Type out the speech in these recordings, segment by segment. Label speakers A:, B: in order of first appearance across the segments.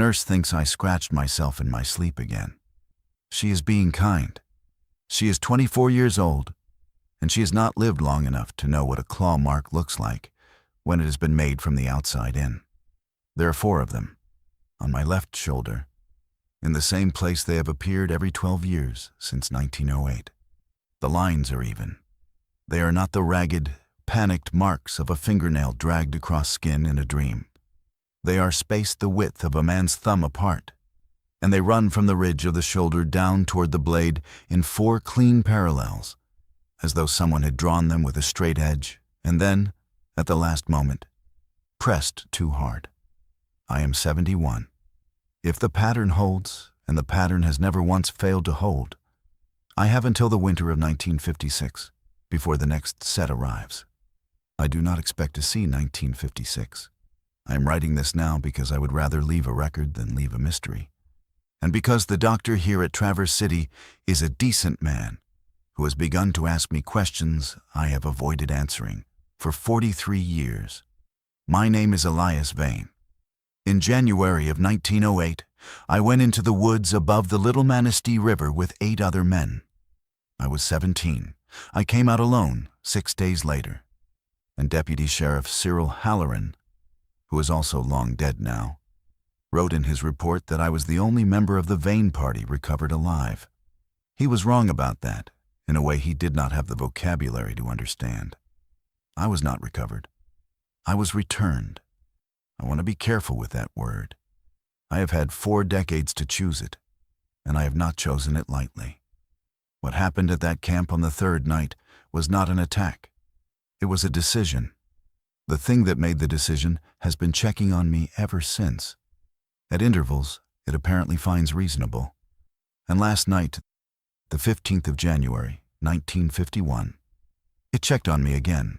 A: nurse thinks I scratched myself in my sleep again. She is being kind. She is 24 years old, and she has not lived long enough to know what a claw mark looks like when it has been made from the outside in. There are 4 of them, on my left shoulder, in the same place they have appeared every 12 years since 1908. The lines are even. They are not the ragged, panicked marks of a fingernail dragged across skin in a dream. They are spaced the width of a man's thumb apart, and they run from the ridge of the shoulder down toward the blade in 4 clean parallels, as though someone had drawn them with a straight edge, and then, at the last moment, pressed too hard. I am 71. If the pattern holds, and the pattern has never once failed to hold, I have until the winter of 1956, before the next set arrives. I do not expect to see 1956. I am writing this now because I would rather leave a record than leave a mystery, and because the doctor here at Traverse City is a decent man who has begun to ask me questions I have avoided answering for 43 years. My name is Elias Vane. In January of 1908, I went into the woods above the Little Manistee River with 8 other men. I was 17. I came out alone 6 days later, and Deputy Sheriff Cyril Halloran, who is also long dead now, wrote in his report that I was the only member of the Vane Party recovered alive. He was wrong about that, in a way he did not have the vocabulary to understand. I was not recovered. I was returned. I want to be careful with that word. I have had 4 decades to choose it, and I have not chosen it lightly. What happened at that camp on the 3rd night was not an attack. It was a decision. The thing that made the decision has been checking on me ever since. At intervals, it apparently finds reasonable. And last night, the 15th of January, 1951, it checked on me again.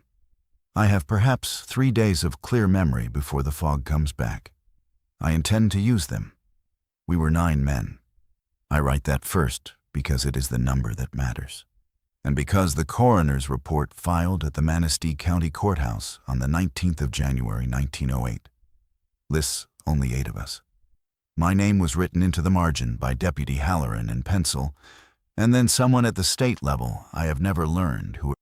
A: I have perhaps 3 days of clear memory before the fog comes back. I intend to use them. We were 9 men. I write that first because it is the number that matters, and because the coroner's report filed at the Manistee County Courthouse on the 19th of January, 1908 lists only 8 of us. My name was written into the margin by Deputy Halloran in pencil, and then someone at the state level I have never learned who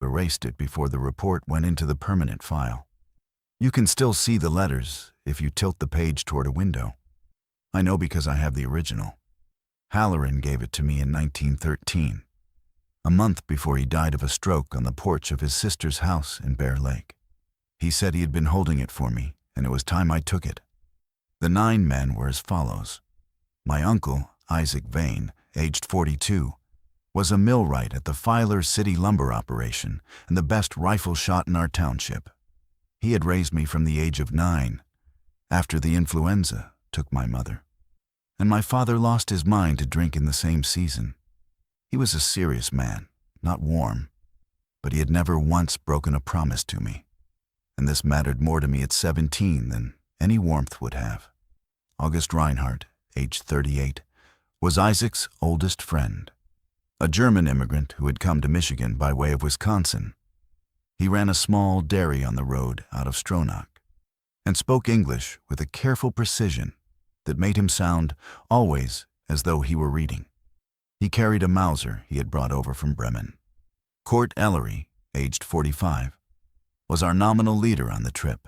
A: erased it before the report went into the permanent file. You can still see the letters if you tilt the page toward a window. I know because I have the original. Halloran gave it to me in 1913, a month before he died of a stroke on the porch of his sister's house in Bear Lake. He said he had been holding it for me, and it was time I took it. The 9 men were as follows. My uncle, Isaac Vane, aged 42, was a millwright at the Filer City lumber operation and the best rifle shot in our township. He had raised me from the age of 9, after the influenza took my mother. And my father lost his mind to drink in the same season. He was a serious man, not warm, but he had never once broken a promise to me, and this mattered more to me at 17 than any warmth would have. August Reinhardt, aged 38, was Isaac's oldest friend, a German immigrant who had come to Michigan by way of Wisconsin. He ran a small dairy on the road out of Stronach, and spoke English with a careful precision that made him sound always as though he were reading. He carried a Mauser he had brought over from Bremen. Court Ellery, aged 45, was our nominal leader on the trip.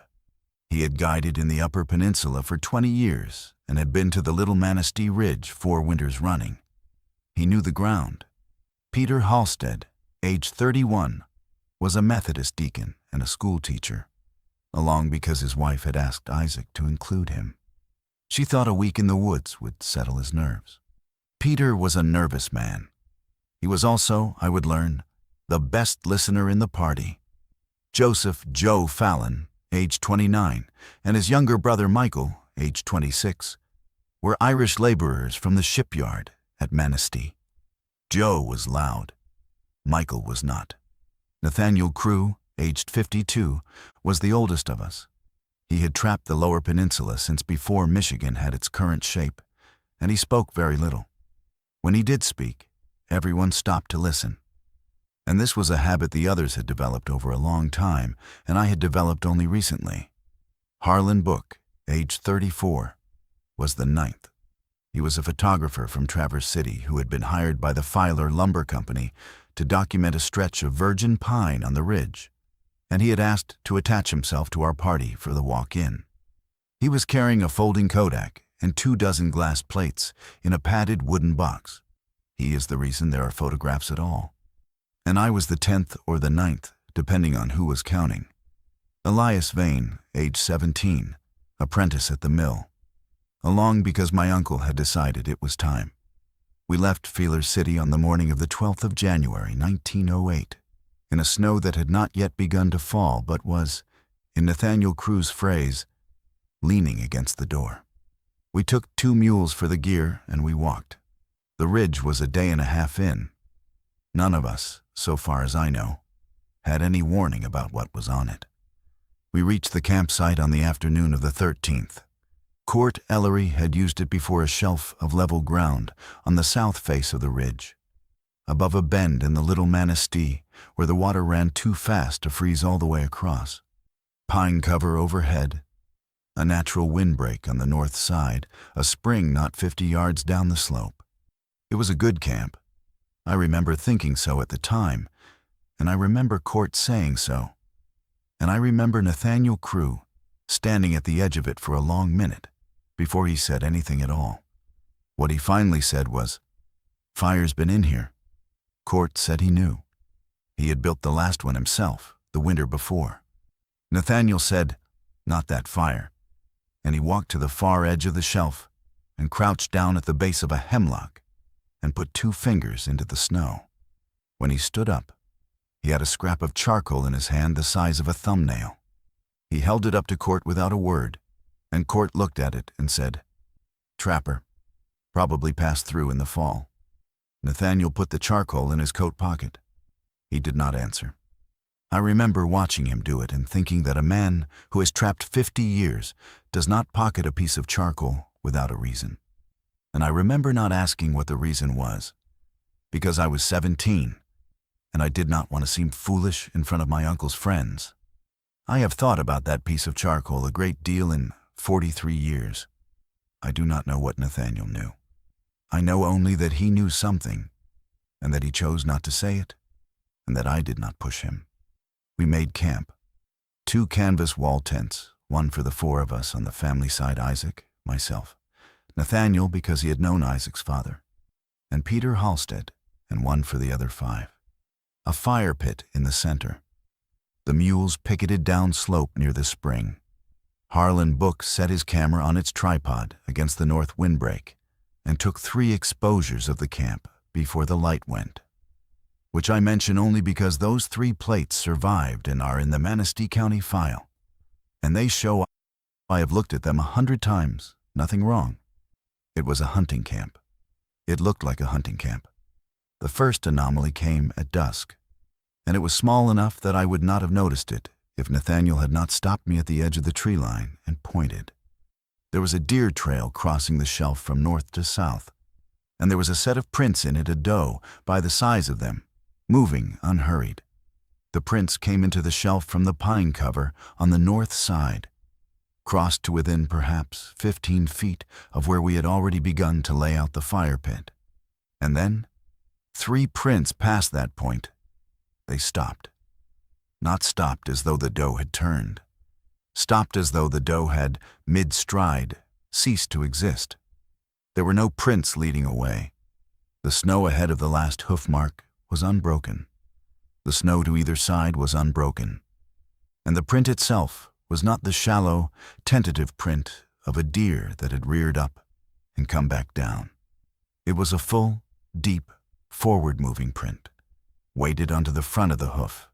A: He had guided in the Upper Peninsula for 20 years and had been to the Little Manistee Ridge 4 winters running. He knew the ground. Peter Halstead, aged 31, was a Methodist deacon and a school teacher, along because his wife had asked Isaac to include him. She thought a week in the woods would settle his nerves. Peter was a nervous man. He was also, I would learn, the best listener in the party. Joseph Joe Fallon, aged 29, and his younger brother Michael, aged 26, were Irish laborers from the shipyard at Manistee. Joe was loud. Michael was not. Nathaniel Crew, aged 52, was the oldest of us. He had trapped the Lower Peninsula since before Michigan had its current shape, and he spoke very little. When he did speak, everyone stopped to listen. And this was a habit the others had developed over a long time, and I had developed only recently. Harlan Book, aged 34, was the 9th. He was a photographer from Traverse City who had been hired by the Filer Lumber Company to document a stretch of virgin pine on the ridge, and he had asked to attach himself to our party for the walk-in. He was carrying a folding Kodak and 24 glass plates in a padded wooden box. He is the reason there are photographs at all. And I was the 10th or the 9th, depending on who was counting. Elias Vane, age 17, apprentice at the mill. Along because my uncle had decided it was time. We left Filer City on the morning of the 12th of January, 1908, in a snow that had not yet begun to fall but was, in Nathaniel Crew's phrase, leaning against the door. We took 2 mules for the gear and we walked. The ridge was a day and a half in. None of us, so far as I know, had any warning about what was on it. We reached the campsite on the afternoon of the 13th. Court Ellery had used it before a shelf of level ground on the south face of the ridge, above a bend in the Little Manistee where the water ran too fast to freeze all the way across. Pine cover overhead, a natural windbreak on the north side, a spring not 50 yards down the slope. It was a good camp. I remember thinking so at the time, and I remember Court saying so. And I remember Nathaniel Crew standing at the edge of it for a long minute before he said anything at all. What he finally said was, "Fire's been in here." Court said he knew. He had built the last one himself, the winter before. Nathaniel said, "Not that fire," and he walked to the far edge of the shelf and crouched down at the base of a hemlock and put 2 fingers into the snow. When he stood up, he had a scrap of charcoal in his hand the size of a thumbnail. He held it up to Court without a word, and Court looked at it and said, "Trapper, probably passed through in the fall." Nathaniel put the charcoal in his coat pocket. He did not answer. I remember watching him do it and thinking that a man who has trapped 50 years does not pocket a piece of charcoal without a reason. And I remember not asking what the reason was, because I was 17, and I did not want to seem foolish in front of my uncle's friends. I have thought about that piece of charcoal a great deal in 43 years. I do not know what Nathaniel knew. I know only that he knew something, and that he chose not to say it, and that I did not push him. We made camp. 2 canvas wall tents, one for the 4 of us on the family side, Isaac, myself, Nathaniel because he had known Isaac's father, and Peter Halstead, and one for the other 5. A fire pit in the center. The mules picketed down slope near the spring. Harlan Book set his camera on its tripod against the north windbreak and took 3 exposures of the camp before the light went, which I mention only because those 3 plates survived and are in the Manistee County file, and they show I have looked at them 100 times, nothing wrong. It was a hunting camp. It looked like a hunting camp. The first anomaly came at dusk, and it was small enough that I would not have noticed it if Nathaniel had not stopped me at the edge of the tree line and pointed. There was a deer trail crossing the shelf from north to south, and there was a set of prints in it, a doe by the size of them, moving unhurried. The prints came into the shelf from the pine cover on the north side, crossed to within perhaps 15 feet of where we had already begun to lay out the fire pit. And then, 3 prints past that point, they stopped. Not stopped as though the doe had turned. Stopped as though the doe had, mid-stride, ceased to exist. There were no prints leading away. The snow ahead of the last hoof mark was unbroken. The snow to either side was unbroken. And the print itself was not the shallow, tentative print of a deer that had reared up and come back down. It was a full, deep, forward-moving print, weighted onto the front of the hoof,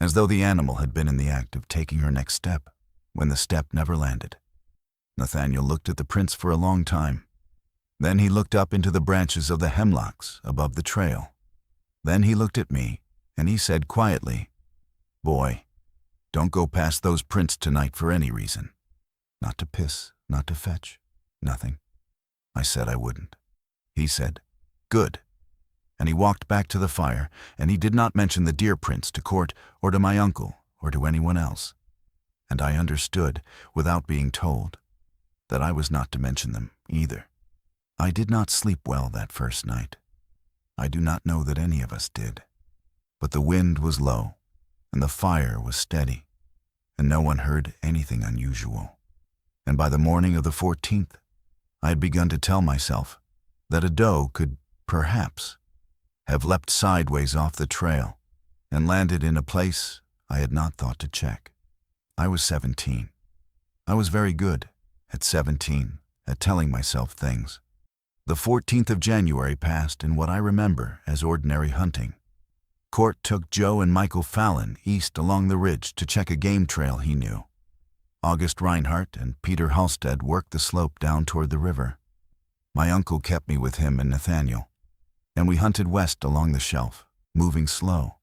A: as though the animal had been in the act of taking her next step when the step never landed. Nathaniel looked at the prints for a long time. Then he looked up into the branches of the hemlocks above the trail. Then he looked at me, and he said quietly, "Boy, don't go past those prints tonight for any reason. Not to piss, not to fetch, nothing." I said I wouldn't. He said, "Good." And he walked back to the fire, and he did not mention the deer prints to Court or to my uncle or to anyone else. And I understood without being told. that I was not to mention them either. I did not sleep well that first night. I do not know that any of us did. But the wind was low, and the fire was steady, and no one heard anything unusual. And by the morning of the 14th, I had begun to tell myself that a doe could, perhaps, have leapt sideways off the trail and landed in a place I had not thought to check. I was 17. I was very good, at 17, at telling myself things. The 14th of January passed in what I remember as ordinary hunting. Court took Joe and Michael Fallon east along the ridge to check a game trail he knew. August Reinhardt and Peter Halstead worked the slope down toward the river. My uncle kept me with him and Nathaniel, and we hunted west along the shelf, moving slow.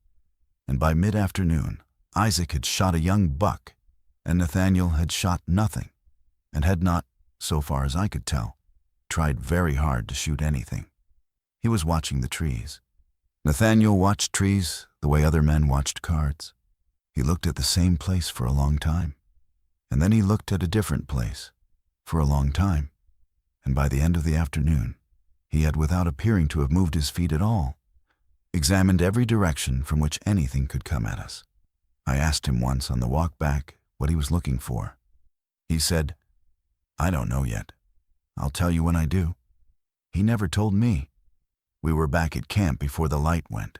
A: And by mid-afternoon, Isaac had shot a young buck, and Nathaniel had shot nothing, and had not, so far as I could tell, tried very hard to shoot anything. He was watching the trees. Nathaniel watched trees the way other men watched cards. He looked at the same place for a long time, and then he looked at a different place for a long time, and by the end of the afternoon, he had, without appearing to have moved his feet at all, examined every direction from which anything could come at us. I asked him once on the walk back what he was looking for. He said, "I don't know yet. I'll tell you when I do." He never told me. We were back at camp before the light went.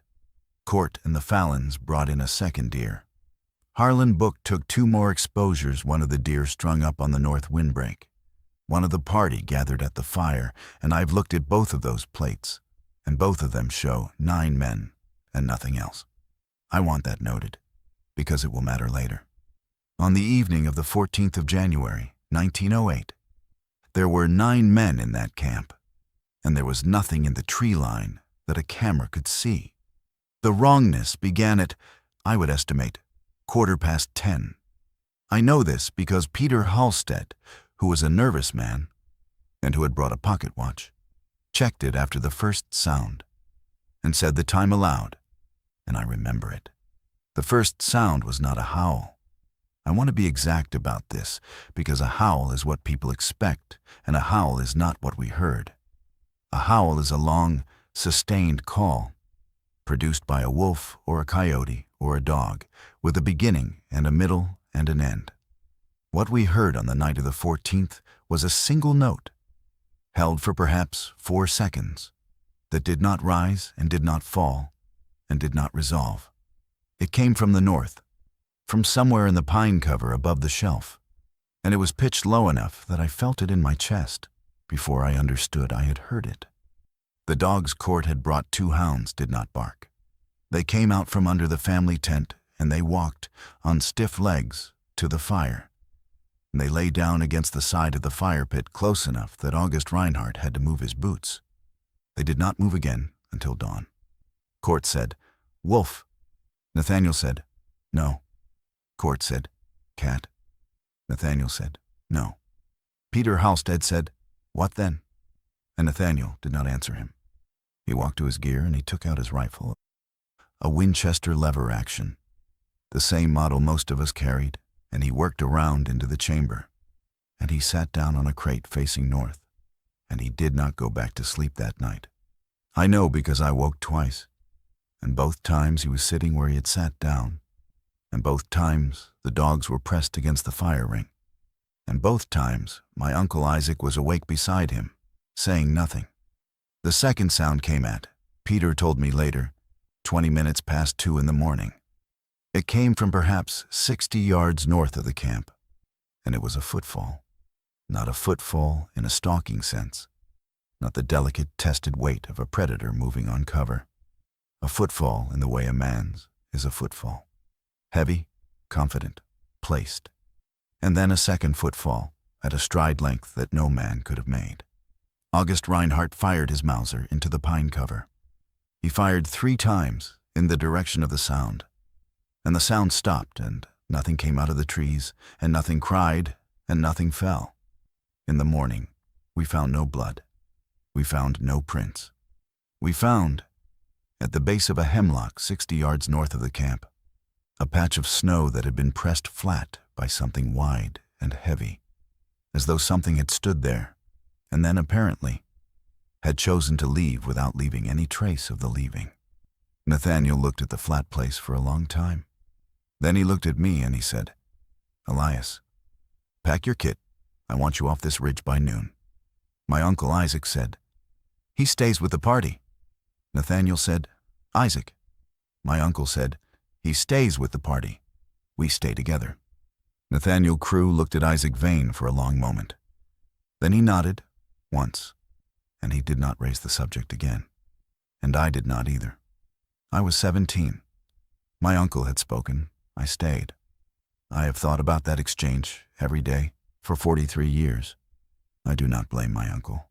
A: Court and the Fallons brought in a second deer. Harlan Book took 2 more exposures, one of the deer strung up on the north windbreak. One of the party gathered at the fire, and I've looked at both of those plates, and both of them show 9 men and nothing else. I want that noted, because it will matter later. On the evening of the 14th of January, 1908, there were 9 men in that camp, and there was nothing in the tree line that a camera could see. The wrongness began at, I would estimate, 10:15. I know this because Peter Halstead, who was a nervous man and who had brought a pocket watch, checked it after the first sound and said the time aloud, and I remember it. The first sound was not a howl. I want to be exact about this because a howl is what people expect, and a howl is not what we heard. A howl is a long, sustained call, produced by a wolf or a coyote or a dog, with a beginning and a middle and an end. What we heard on the night of the 14th was a single note, held for perhaps 4 seconds, that did not rise and did not fall and did not resolve. It came from the north, from somewhere in the pine cover above the shelf, and it was pitched low enough that I felt it in my chest before I understood I had heard it. The dogs Court had brought 2 hounds did not bark. They came out from under the family tent, and they walked on stiff legs to the fire. And they lay down against the side of the fire pit close enough that August Reinhardt had to move his boots. They did not move again until dawn. Court said, "Wolf." Nathaniel said, "No." Court said, "Cat." Nathaniel said, "No." Peter Halstead said, "What then?" And Nathaniel did not answer him. He walked to his gear and he took out his rifle, a Winchester lever action, the same model most of us carried, and he worked around into the chamber, and he sat down on a crate facing north, and he did not go back to sleep that night. I know because I woke twice, and both times he was sitting where he had sat down, and both times the dogs were pressed against the fire ring, and both times my Uncle Isaac was awake beside him, saying nothing. The second sound came at, Peter told me later, 20 minutes past 2 in the morning. It came from perhaps 60 yards north of the camp, and it was a footfall. Not a footfall in a stalking sense, not the delicate, tested weight of a predator moving on cover. A footfall in the way a man's is a footfall. Heavy, confident, placed. And then a second footfall at a stride length that no man could have made. August Reinhardt fired his Mauser into the pine cover. He fired 3 times in the direction of the sound, and the sound stopped, and nothing came out of the trees, and nothing cried, and nothing fell. In the morning, we found no blood. We found no prints. We found, at the base of a hemlock 60 yards north of the camp, a patch of snow that had been pressed flat by something wide and heavy, as though something had stood there, and then apparently had chosen to leave without leaving any trace of the leaving. Nathaniel looked at the flat place for a long time. Then he looked at me and he said, "Elias, pack your kit. I want you off this ridge by noon." My uncle Isaac said, "He stays with the party." Nathaniel said, "Isaac." My uncle said, "He stays with the party. We stay together." Nathaniel Crew looked at Isaac Vane for a long moment. Then he nodded, once, and he did not raise the subject again. And I did not either. I was 17. My uncle had spoken. I stayed. I have thought about that exchange every day for 43 years. I do not blame my uncle.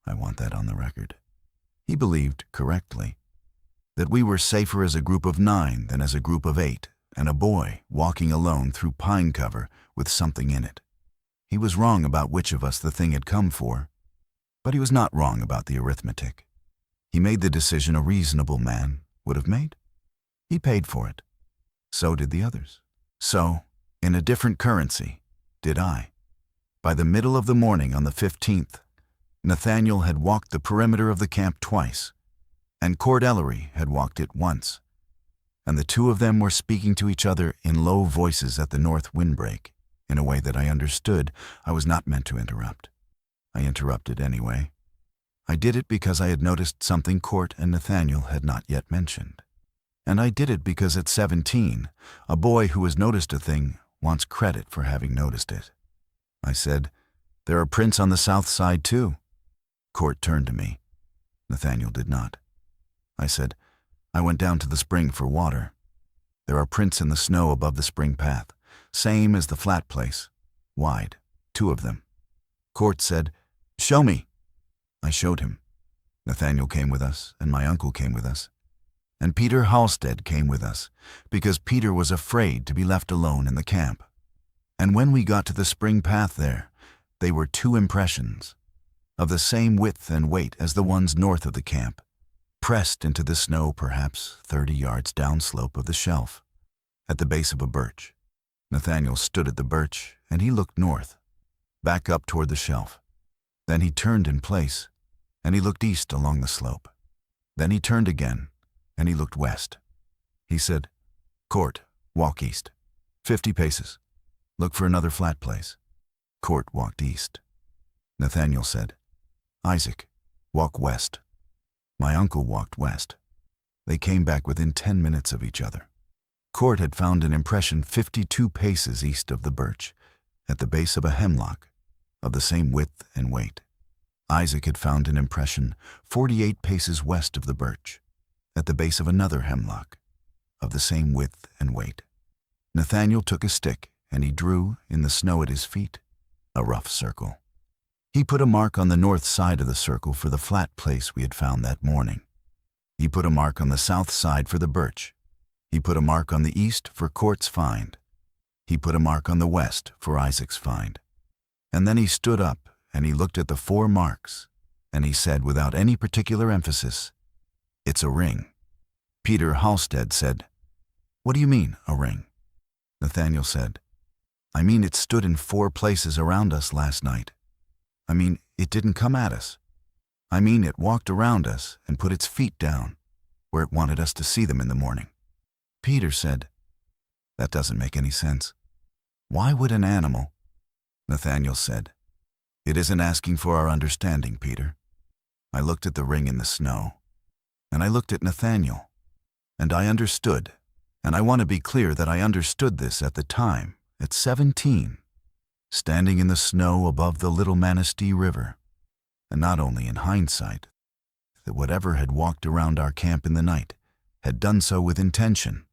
A: I want that on the record. He believed, correctly, that we were safer as a group of 9 than as a group of 8, and a boy walking alone through pine cover with something in it. He was wrong about which of us the thing had come for, but he was not wrong about the arithmetic. He made the decision a reasonable man would have made. He paid for it. So did the others. So, in a different currency, did I. By the middle of the morning on the 15th, Nathaniel had walked the perimeter of the camp twice, and Cord Ellery had walked it once, and the two of them were speaking to each other in low voices at the north windbreak, in a way that I understood I was not meant to interrupt. I interrupted anyway. I did it because I had noticed something Court and Nathaniel had not yet mentioned. And I did it because at 17, a boy who has noticed a thing wants credit for having noticed it. I said, "There are prints on the south side too." Court turned to me. Nathaniel did not. I said, "I went down to the spring for water. There are prints in the snow above the spring path, same as the flat place, wide, 2 of them." Court said, "Show me." I showed him. Nathaniel came with us, and my uncle came with us. And Peter Halstead came with us, because Peter was afraid to be left alone in the camp. And when we got to the spring path there, they were 2 impressions, of the same width and weight as the ones north of the camp, pressed into the snow perhaps 30 yards downslope of the shelf, at the base of a birch. Nathaniel stood at the birch, and he looked north, back up toward the shelf. Then he turned in place, and he looked east along the slope. Then he turned again, and he looked west. He said, "Court, walk east. 50 paces. Look for another flat place." Court walked east. Nathaniel said, "Isaac, walk west." My uncle walked west. They came back within 10 minutes of each other. Court had found an impression 52 paces east of the birch, at the base of a hemlock, of the same width and weight. Isaac had found an impression 48 paces west of the birch, at the base of another hemlock, of the same width and weight. Nathaniel took a stick, and he drew, in the snow at his feet, a rough circle. He put a mark on the north side of the circle for the flat place we had found that morning. He put a mark on the south side for the birch. He put a mark on the east for Court's find. He put a mark on the west for Isaac's find. And then he stood up, and he looked at the 4 marks, and he said without any particular emphasis, "It's a ring." Peter Halstead said, "What do you mean, a ring?" Nathaniel said, "I mean it stood in 4 places around us last night. I mean it didn't come at us. I mean it walked around us and put its feet down, where it wanted us to see them in the morning." Peter said, "That doesn't make any sense. Why would an animal?" Nathaniel said, "It isn't asking for our understanding, Peter." I looked at the ring in the snow, and I looked at Nathaniel, and I understood, and I want to be clear that I understood this at the time, at 17, standing in the snow above the Little Manistee River, and not only in hindsight, that whatever had walked around our camp in the night had done so with intention,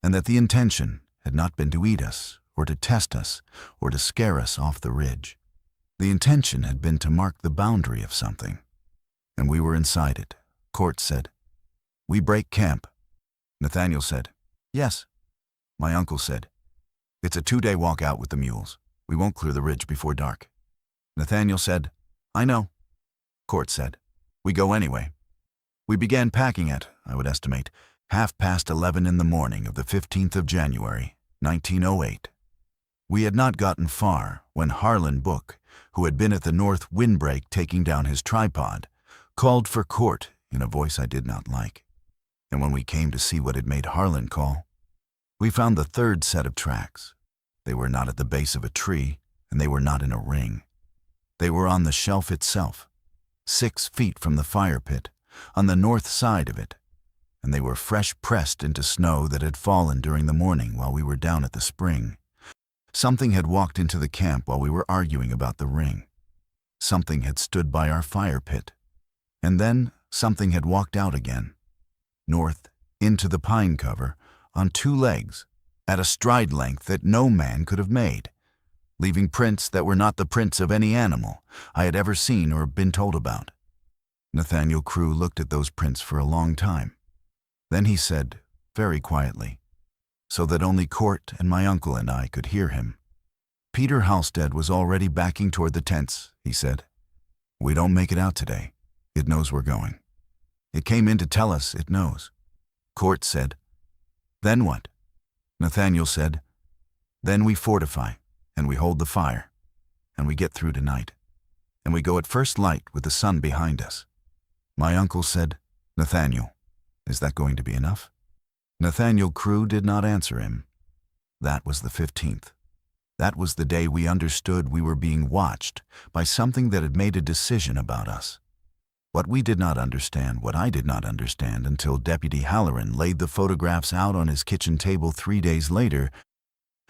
A: and that the intention had not been to eat us, or to test us, or to scare us off the ridge. The intention had been to mark the boundary of something, and we were inside it. Court said, "We break camp." Nathaniel said, "Yes." My uncle said, "It's a 2-day walk out with the mules. We won't clear the ridge before dark." Nathaniel said, "I know." Court said, "We go anyway." We began packing at, I would estimate, 11:30 in the morning of the 15th of January, 1908. We had not gotten far when Harlan Book, who had been at the north windbreak taking down his tripod, called for Court in a voice I did not like. And when we came to see what had made Harlan call, we found the third set of tracks. They were not at the base of a tree, and they were not in a ring. They were on the shelf itself, 6 feet from the fire pit, on the north side of it, and they were fresh pressed into snow that had fallen during the morning while we were down at the spring. Something had walked into the camp while we were arguing about the ring. Something had stood by our fire pit, and then something had walked out again, north, into the pine cover, on 2 legs, at a stride length that no man could have made, leaving prints that were not the prints of any animal I had ever seen or been told about. Nathaniel Crew looked at those prints for a long time. Then he said, very quietly, so that only Court and my uncle and I could hear him. Peter Halstead was already backing toward the tents, he said. We don't make it out today. It knows we're going. It came in to tell us it knows. Court said, then what? Nathaniel said, then we fortify, and we hold the fire, and we get through tonight, and we go at first light with the sun behind us. My uncle said, Nathaniel, is that going to be enough? Nathaniel Crew did not answer him. That was the 15th. That was the day we understood we were being watched by something that had made a decision about us. What we did not understand, what I did not understand until Deputy Halloran laid the photographs out on his kitchen table 3 days later,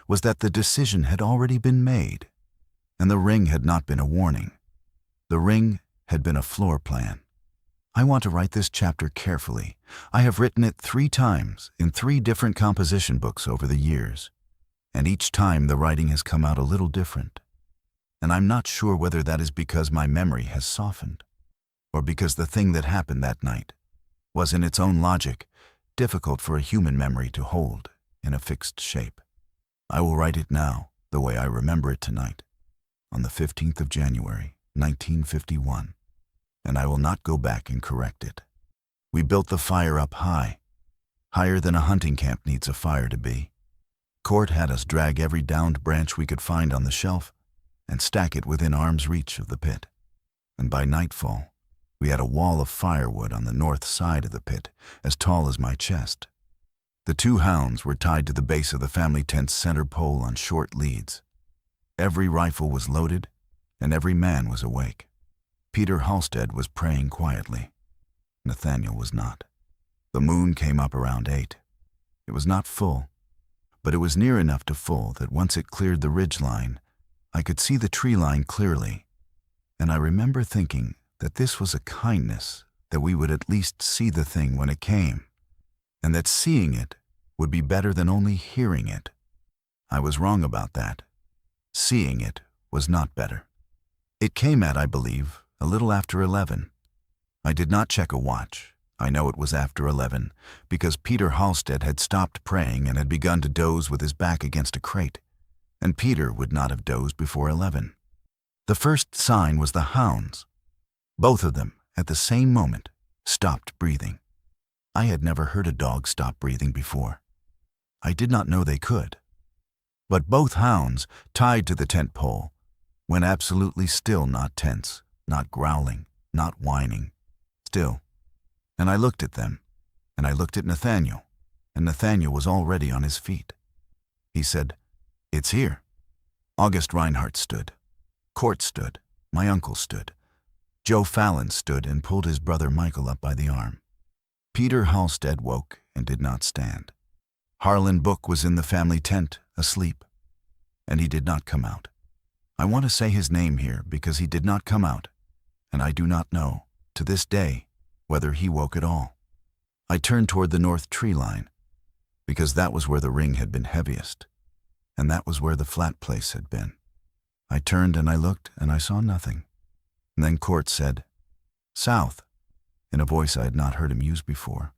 A: was that the decision had already been made, and the ring had not been a warning. The ring had been a floor plan. I want to write this chapter carefully. I have written it 3 times in 3 different composition books over the years, and each time the writing has come out a little different. And I'm not sure whether that is because my memory has softened, or because the thing that happened that night was in its own logic difficult for a human memory to hold in a fixed shape. I will write it now the way I remember it tonight, on the 15th of January, 1951, and I will not go back and correct it. We built the fire up high, higher than a hunting camp needs a fire to be. Court had us drag every downed branch we could find on the shelf and stack it within arm's reach of the pit, and by nightfall, we had a wall of firewood on the north side of the pit, as tall as my chest. The 2 hounds were tied to the base of the family tent's center pole on short leads. Every rifle was loaded, and every man was awake. Peter Halstead was praying quietly. Nathaniel was not. The moon came up around 8. It was not full, but it was near enough to full that once it cleared the ridge line, I could see the tree line clearly, and I remember thinking that this was a kindness, that we would at least see the thing when it came, and that seeing it would be better than only hearing it. I was wrong about that. Seeing it was not better. It came at, I believe, a little after 11. I did not check a watch. I know it was after 11, because Peter Halstead had stopped praying and had begun to doze with his back against a crate, and Peter would not have dozed before 11. The first sign was the hounds. Both of them, at the same moment, stopped breathing. I had never heard a dog stop breathing before. I did not know they could. But both hounds, tied to the tent pole, went absolutely still, not tense, not growling, not whining, still. And I looked at them, and I looked at Nathaniel, and Nathaniel was already on his feet. He said, "It's here." August Reinhardt stood. Court stood. My uncle stood. Joe Fallon stood and pulled his brother Michael up by the arm. Peter Halstead woke and did not stand. Harlan Book was in the family tent, asleep, and he did not come out. I want to say his name here because he did not come out, and I do not know, to this day, whether he woke at all. I turned toward the north tree line, because that was where the ring had been heaviest, and that was where the flat place had been. I turned and I looked, and I saw nothing. And then Court said, "South," in a voice I had not heard him use before,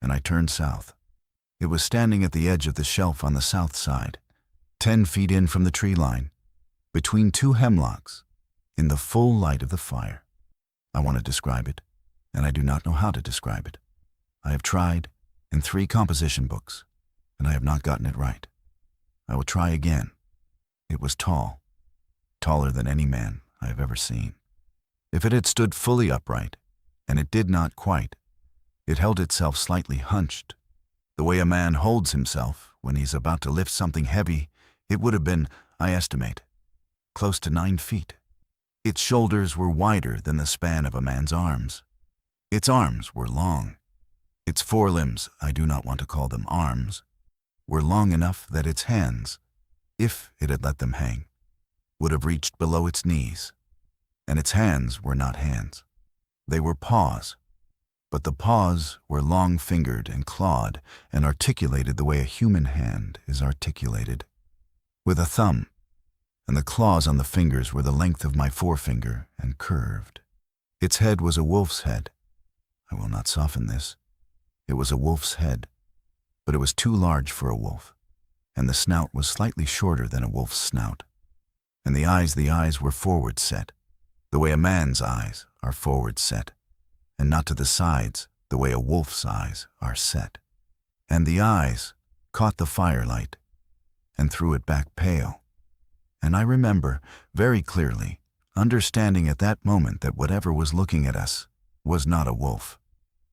A: and I turned south. It was standing at the edge of the shelf on the south side, 10 feet in from the tree line, between 2 hemlocks, in the full light of the fire. I want to describe it, and I do not know how to describe it. I have tried in 3 composition books, and I have not gotten it right. I will try again, It was tall, taller than any man I have ever seen. If it had stood fully upright, and it did not quite, it held itself slightly hunched. The way a man holds himself when he's about to lift something heavy, it would have been, I estimate, close to 9 feet. Its shoulders were wider than the span of a man's arms. Its arms were long. Its forelimbs, I do not want to call them arms, were long enough that its hands, if it had let them hang, would have reached below its knees. And its hands were not hands. They were paws. But the paws were long-fingered and clawed and articulated the way a human hand is articulated, with a thumb, and the claws on the fingers were the length of my forefinger and curved. Its head was a wolf's head. I will not soften this. It was a wolf's head, but it was too large for a wolf, and the snout was slightly shorter than a wolf's snout. And the eyes were forward set, the way a man's eyes are forward set, and not to the sides, the way a wolf's eyes are set. And the eyes caught the firelight and threw it back pale. And I remember very clearly understanding at that moment that whatever was looking at us was not a wolf,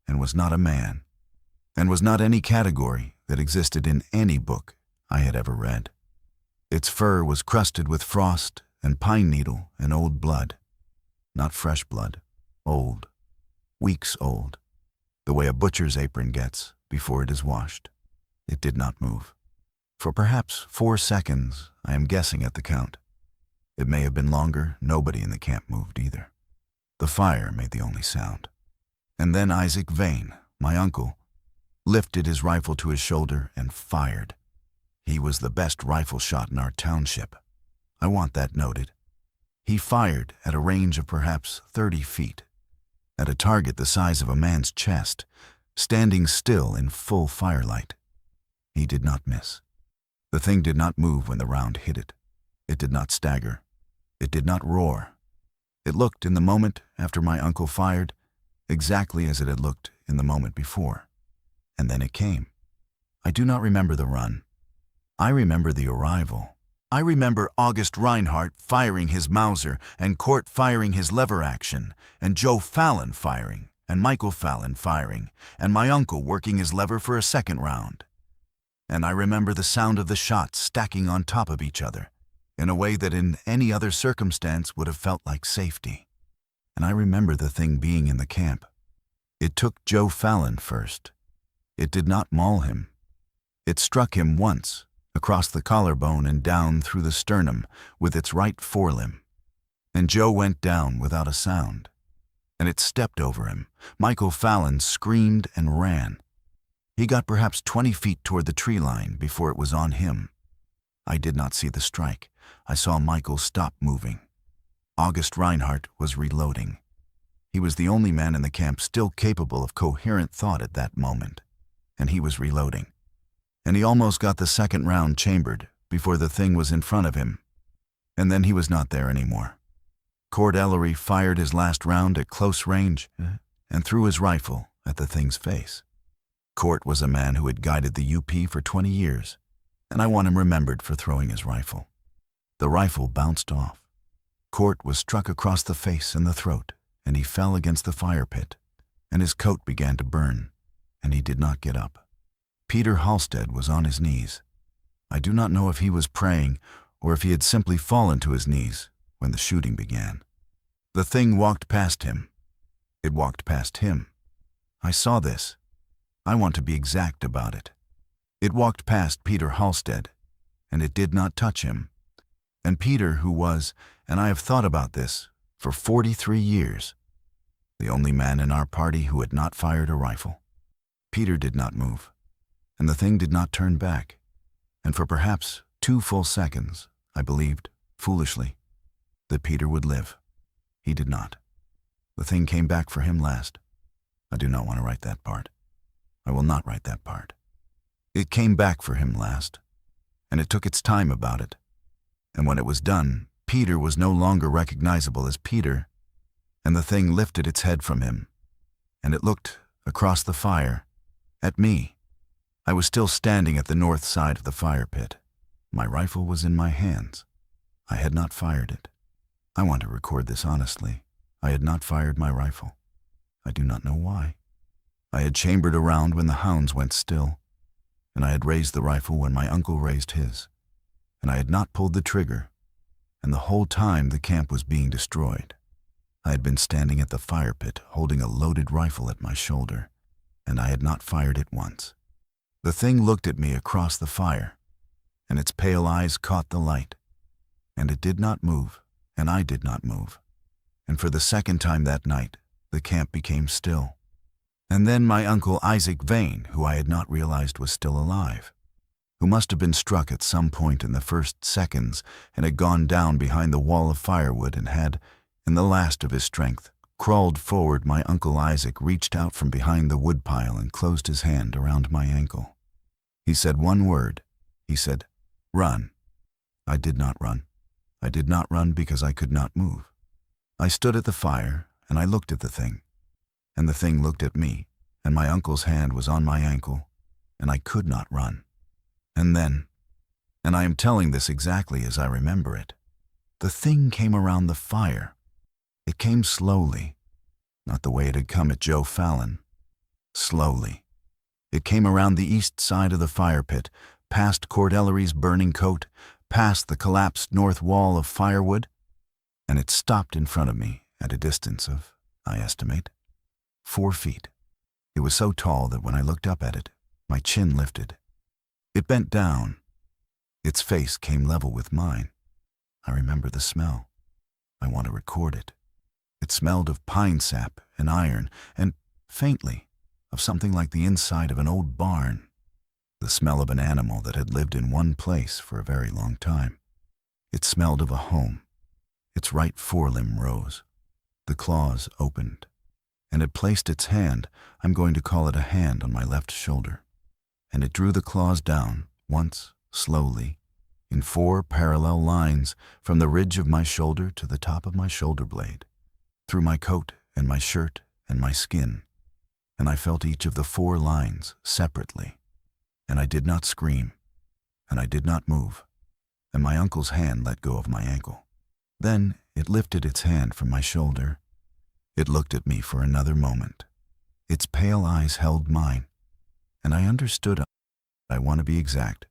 A: and was not a man, and was not any category that existed in any book I had ever read. Its fur was crusted with frost and pine needle and old blood. Not fresh blood, old, weeks old, the way a butcher's apron gets before it is washed. It did not move. For perhaps 4 seconds, I am guessing at the count. It may have been longer. Nobody in the camp moved either. The fire made the only sound. And then Isaac Vane, my uncle, lifted his rifle to his shoulder and fired. He was the best rifle shot in our township. I want that noted. He fired at a range of perhaps 30 feet, at a target the size of a man's chest, standing still in full firelight. He did not miss. The thing did not move when the round hit it. It did not stagger. It did not roar. It looked in the moment after my uncle fired exactly as it had looked in the moment before. And then it came. I do not remember the run. I remember the arrival. I remember August Reinhardt firing his Mauser, and Court firing his lever action, and Joe Fallon firing, and Michael Fallon firing, and my uncle working his lever for a second round. And I remember the sound of the shots stacking on top of each other, in a way that in any other circumstance would have felt like safety. And I remember the thing being in the camp. It took Joe Fallon first. It did not maul him. It struck him once, across the collarbone and down through the sternum with its right forelimb. And Joe went down without a sound. And it stepped over him. Michael Fallon screamed and ran. He got perhaps 20 feet toward the tree line before it was on him. I did not see the strike. I saw Michael stop moving. August Reinhardt was reloading. He was the only man in the camp still capable of coherent thought at that moment, and he was reloading. And he almost got the second round chambered before the thing was in front of him. And then he was not there anymore. Cord Ellery fired his last round at close range and threw his rifle at the thing's face. Court was a man who had guided the UP for 20 years, and I want him remembered for throwing his rifle. The rifle bounced off. Court was struck across the face and the throat, and he fell against the fire pit, and his coat began to burn, and he did not get up. Peter Halstead was on his knees. I do not know if he was praying or if he had simply fallen to his knees when the shooting began. The thing walked past him. It walked past him. I saw this. I want to be exact about it. It walked past Peter Halstead, and it did not touch him. And Peter, who was, and I have thought about this, for 43 years, the only man in our party who had not fired a rifle. Peter did not move, and the thing did not turn back, and for perhaps 2 full seconds, I believed, foolishly, that Peter would live. He did not. The thing came back for him last. I do not want to write that part. I will not write that part. It came back for him last, and it took its time about it. And when it was done, Peter was no longer recognizable as Peter, and the thing lifted its head from him, and it looked across the fire at me. I was still standing at the north side of the fire pit. My rifle was in my hands. I had not fired it. I want to record this honestly. I had not fired my rifle. I do not know why. I had chambered around when the hounds went still, and I had raised the rifle when my uncle raised his, and I had not pulled the trigger, and the whole time the camp was being destroyed. I had been standing at the fire pit holding a loaded rifle at my shoulder, and I had not fired it once. The thing looked at me across the fire, and its pale eyes caught the light, and it did not move, and I did not move. And for the second time that night, the camp became still. And then my uncle Isaac Vane, who I had not realized was still alive, who must have been struck at some point in the first seconds and had gone down behind the wall of firewood and had, in the last of his strength, crawled forward. My uncle Isaac reached out from behind the woodpile and closed his hand around my ankle. He said one word. He said, "Run." I did not run. I did not run because I could not move. I stood at the fire, and I looked at the thing, and the thing looked at me, and my uncle's hand was on my ankle, and I could not run. And then, and I am telling this exactly as I remember it, the thing came around the fire. It came slowly, not the way it had come at Joe Fallon. Slowly. It came around the east side of the fire pit, past Cordelieri's burning coat, past the collapsed north wall of firewood, and it stopped in front of me at a distance of, I estimate, 4 feet. It was so tall that when I looked up at it, my chin lifted. It bent down. Its face came level with mine. I remember the smell. I want to record it. It smelled of pine sap and iron, and, faintly, of something like the inside of an old barn. The smell of an animal that had lived in one place for a very long time. It smelled of a home. Its right forelimb rose. The claws opened, and it placed its hand, I'm going to call it a hand, on my left shoulder. And it drew the claws down, once, slowly, in 4 parallel lines, from the ridge of my shoulder to the top of my shoulder blade, through my coat and my shirt and my skin, and I felt each of the 4 lines separately, and I did not scream, and I did not move, and my uncle's hand let go of my ankle. Then it lifted its hand from my shoulder. It looked at me for another moment. Its pale eyes held mine, and I understood. I want to be exact.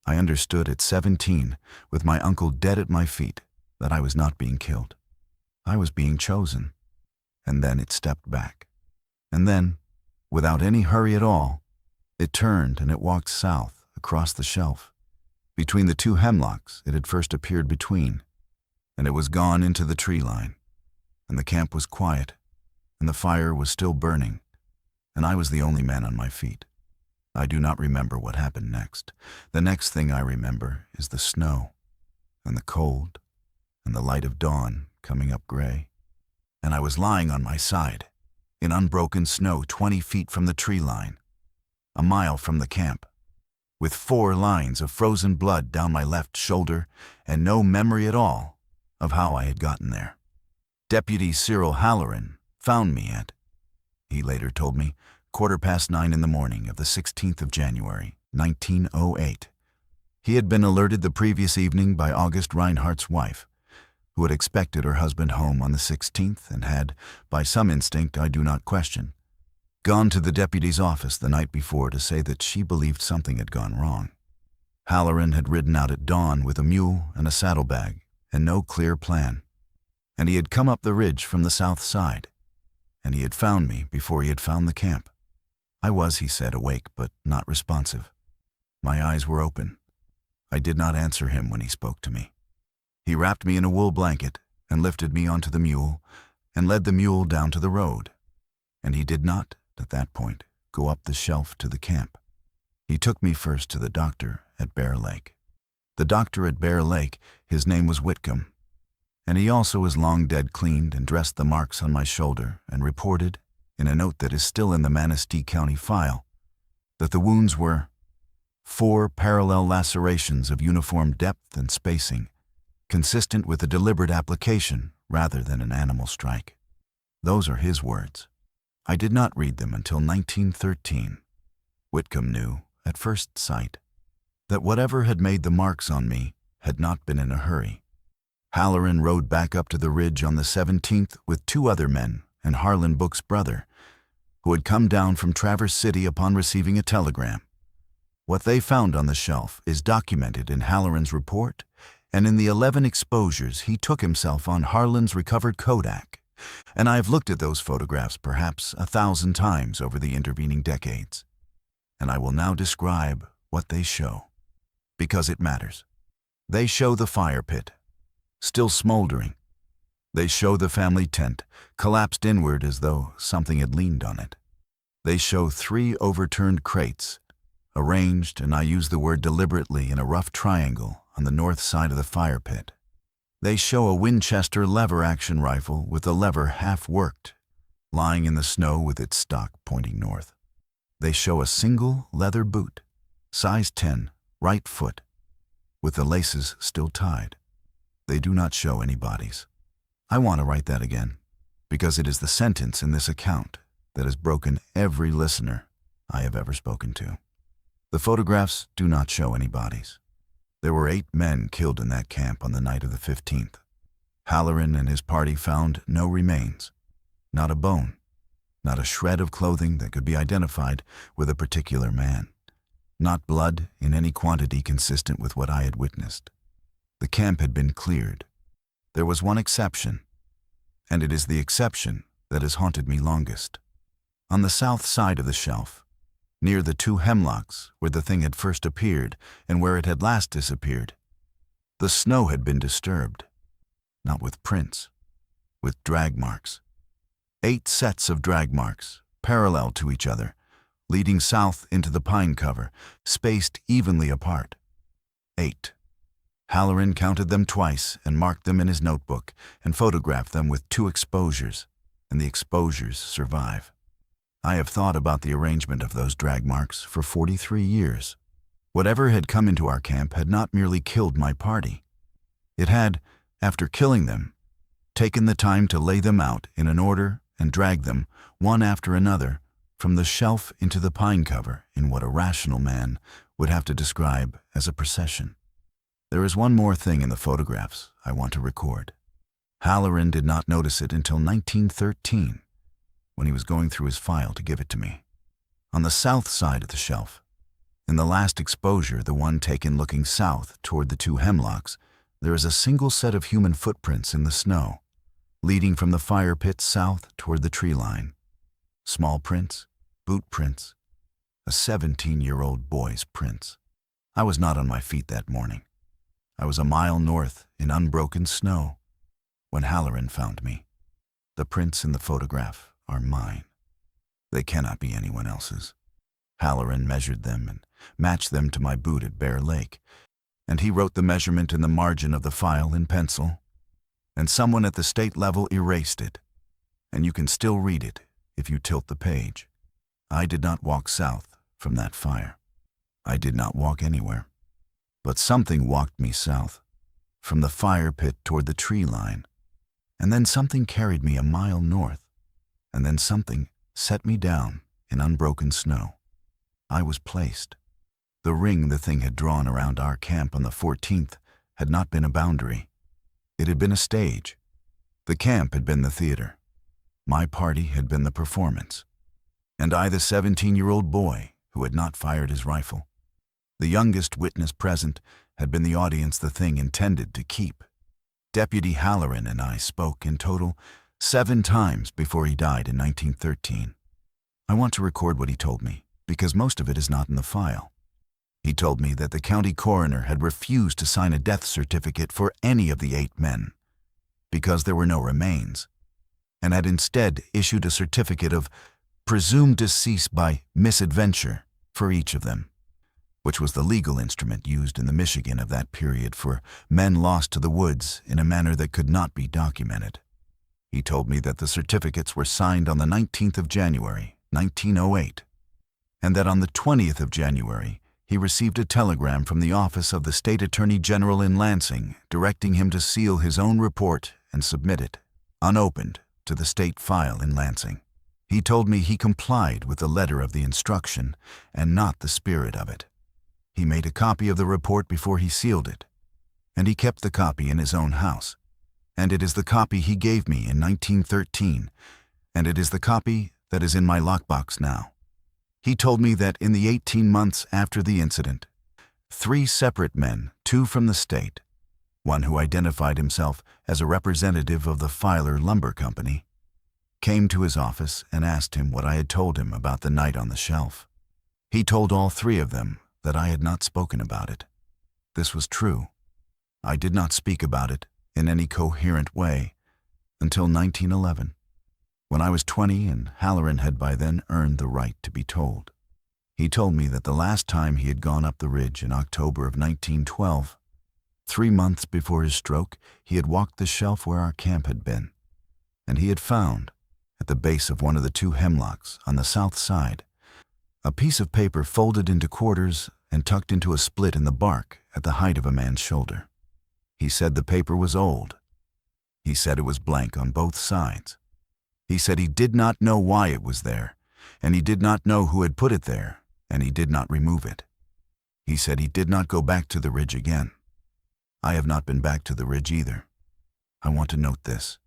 A: I understood at 17, with my uncle dead at my feet, that I was not being killed. I was being chosen. And then it stepped back. And then, without any hurry at all, it turned and it walked south across the shelf, between the 2 hemlocks it had first appeared between, and it was gone into the tree line, and the camp was quiet, and the fire was still burning, and I was the only man on my feet. I do not remember what happened next. The next thing I remember is the snow, and the cold, and the light of dawn coming up gray, and I was lying on my side, in unbroken snow 20 feet from the tree line, a mile from the camp, with 4 lines of frozen blood down my left shoulder, and no memory at all of how I had gotten there. Deputy Cyril Halloran found me at, he later told me, 9:15 in the morning of the 16th of January, 1908. He had been alerted the previous evening by August Reinhardt's wife, who had expected her husband home on the 16th and had, by some instinct I do not question, gone to the deputy's office the night before to say that she believed something had gone wrong. Halloran had ridden out at dawn with a mule and a saddlebag and no clear plan, and he had come up the ridge from the south side, and he had found me before he had found the camp. I was, he said, awake but not responsive. My eyes were open. I did not answer him when he spoke to me. He wrapped me in a wool blanket and lifted me onto the mule and led the mule down to the road, and he did not, at that point, go up the shelf to the camp. He took me first to the doctor at Bear Lake. The doctor at Bear Lake, his name was Whitcomb, and he also was long dead cleaned and dressed the marks on my shoulder and reported, in a note that is still in the Manistee County file, that the wounds were 4 parallel lacerations of uniform depth and spacing, consistent with a deliberate application rather than an animal strike. Those are his words. I did not read them until 1913. Whitcomb knew, at first sight, that whatever had made the marks on me had not been in a hurry, Halloran rode back up to the ridge on the 17th with 2 other men and Harlan Book's brother, who had come down from Traverse City upon receiving a telegram. What they found on the shelf is documented in Halloran's report and in the 11 exposures he took himself on Harlan's recovered Kodak, and I've looked at those photographs perhaps 1,000 times over the intervening decades. And I will now describe what they show, because it matters. They show the fire pit, still smoldering. They show the family tent, collapsed inward as though something had leaned on it. They show 3 overturned crates, arranged, and I use the word deliberately, in a rough triangle on the north side of the fire pit. They show a Winchester lever-action rifle with the lever half worked, lying in the snow with its stock pointing north. They show a single leather boot, size 10, right foot, with the laces still tied. They do not show any bodies. I want to write that again, because it is the sentence in this account that has broken every listener I have ever spoken to. The photographs do not show any bodies. There were 8 men killed in that camp on the night of the 15th. Halloran and his party found no remains, not a bone, not a shred of clothing that could be identified with a particular man, not blood in any quantity consistent with what I had witnessed. The camp had been cleared. There was one exception, and it is the exception that has haunted me longest. On the south side of the shelf, near the 2 hemlocks where the thing had first appeared and where it had last disappeared, the snow had been disturbed, not with prints, with drag marks. 8 sets of drag marks, parallel to each other, leading south into the pine cover, spaced evenly apart. 8. Halloran counted them twice and marked them in his notebook and photographed them with 2 exposures, and the exposures survive. I have thought about the arrangement of those drag marks for 43 years. Whatever had come into our camp had not merely killed my party. It had, after killing them, taken the time to lay them out in an order and drag them, one after another, from the shelf into the pine cover in what a rational man would have to describe as a procession. There is one more thing in the photographs I want to record. Halloran did not notice it until 1913, when he was going through his file to give it to me. On the south side of the shelf, in the last exposure, the one taken looking south toward the 2 hemlocks, there is a single set of human footprints in the snow, leading from the fire pit south toward the tree line. Small prints, boot prints, a 17-year-old boy's prints. I was not on my feet that morning. I was a mile north in unbroken snow when Halloran found me. The prints in the photograph are mine. They cannot be anyone else's. Halloran measured them and matched them to my boot at Bear Lake, and he wrote the measurement in the margin of the file in pencil, and someone at the state level erased it, and you can still read it if you tilt the page. I did not walk south from that fire. I did not walk anywhere. But something walked me south, from the fire pit toward the tree line, and then something carried me a mile north, and then something set me down in unbroken snow. I was placed. The ring the thing had drawn around our camp on the 14th had not been a boundary. It had been a stage. The camp had been the theater. My party had been the performance. And I the 17-year-old boy who had not fired his rifle. The youngest witness present had been the audience the thing intended to keep. Deputy Halloran and I spoke in total 7 times before he died in 1913. I want to record what he told me, because most of it is not in the file. He told me that the county coroner had refused to sign a death certificate for any of the 8 men, because there were no remains, and had instead issued a certificate of presumed decease by misadventure for each of them, which was the legal instrument used in the Michigan of that period for men lost to the woods in a manner that could not be documented. He told me that the certificates were signed on the 19th of January, 1908, and that on the 20th of January, he received a telegram from the office of the State Attorney General in Lansing directing him to seal his own report and submit it, unopened, to the state file in Lansing. He told me he complied with the letter of the instruction and not the spirit of it. He made a copy of the report before he sealed it, and he kept the copy in his own house. And it is the copy he gave me in 1913, and it is the copy that is in my lockbox now. He told me that in the 18 months after the incident, 3 separate men, 2 from the state, one who identified himself as a representative of the Filer Lumber Company, came to his office and asked him what I had told him about the night on the shelf. He told all 3 of them that I had not spoken about it. This was true. I did not speak about it in any coherent way until 1911, when I was 20 and Halloran had by then earned the right to be told. He told me that the last time he had gone up the ridge in October of 1912, 3 months before his stroke, he had walked the shelf where our camp had been, and he had found, at the base of one of the 2 hemlocks on the south side, a piece of paper folded into quarters and tucked into a split in the bark at the height of a man's shoulder. He said the paper was old. He said it was blank on both sides. He said he did not know why it was there, and he did not know who had put it there, and he did not remove it. He said he did not go back to the ridge again. I have not been back to the ridge either. I want to note this.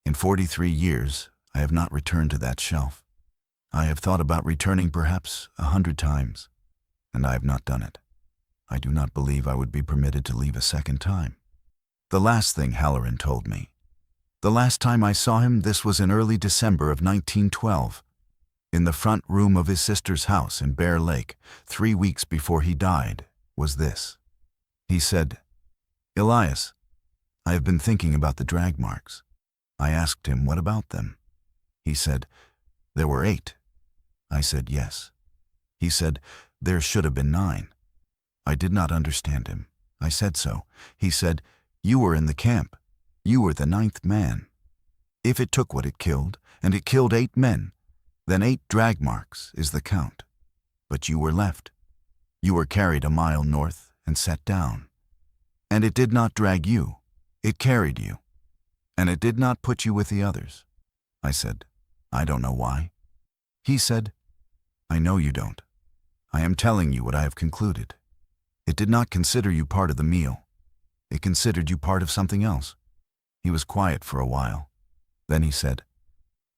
A: In 43 years, I have not returned to that shelf. I have thought about returning perhaps 100 times, and I have not done it. I do not believe I would be permitted to leave a second time. The last thing Halloran told me. The last time I saw him, this was in early December of 1912, in the front room of his sister's house in Bear Lake, 3 weeks before he died, was this. He said, "Elias, I have been thinking about the drag marks." I asked him, "What about them?" He said, "There were 8. I said, "Yes." He said, "There should have been 9. I did not understand him. I said so. He said, "You were in the camp. You were the 9th man. If it took what it killed, and it killed 8 men, then 8 drag marks is the count. But you were left. You were carried a mile north and set down. And it did not drag you. It carried you. And it did not put you with the others." I said, "I don't know why." He said, "I know you don't. I am telling you what I have concluded. It did not consider you part of the meal. It considered you part of something else." He was quiet for a while. Then he said,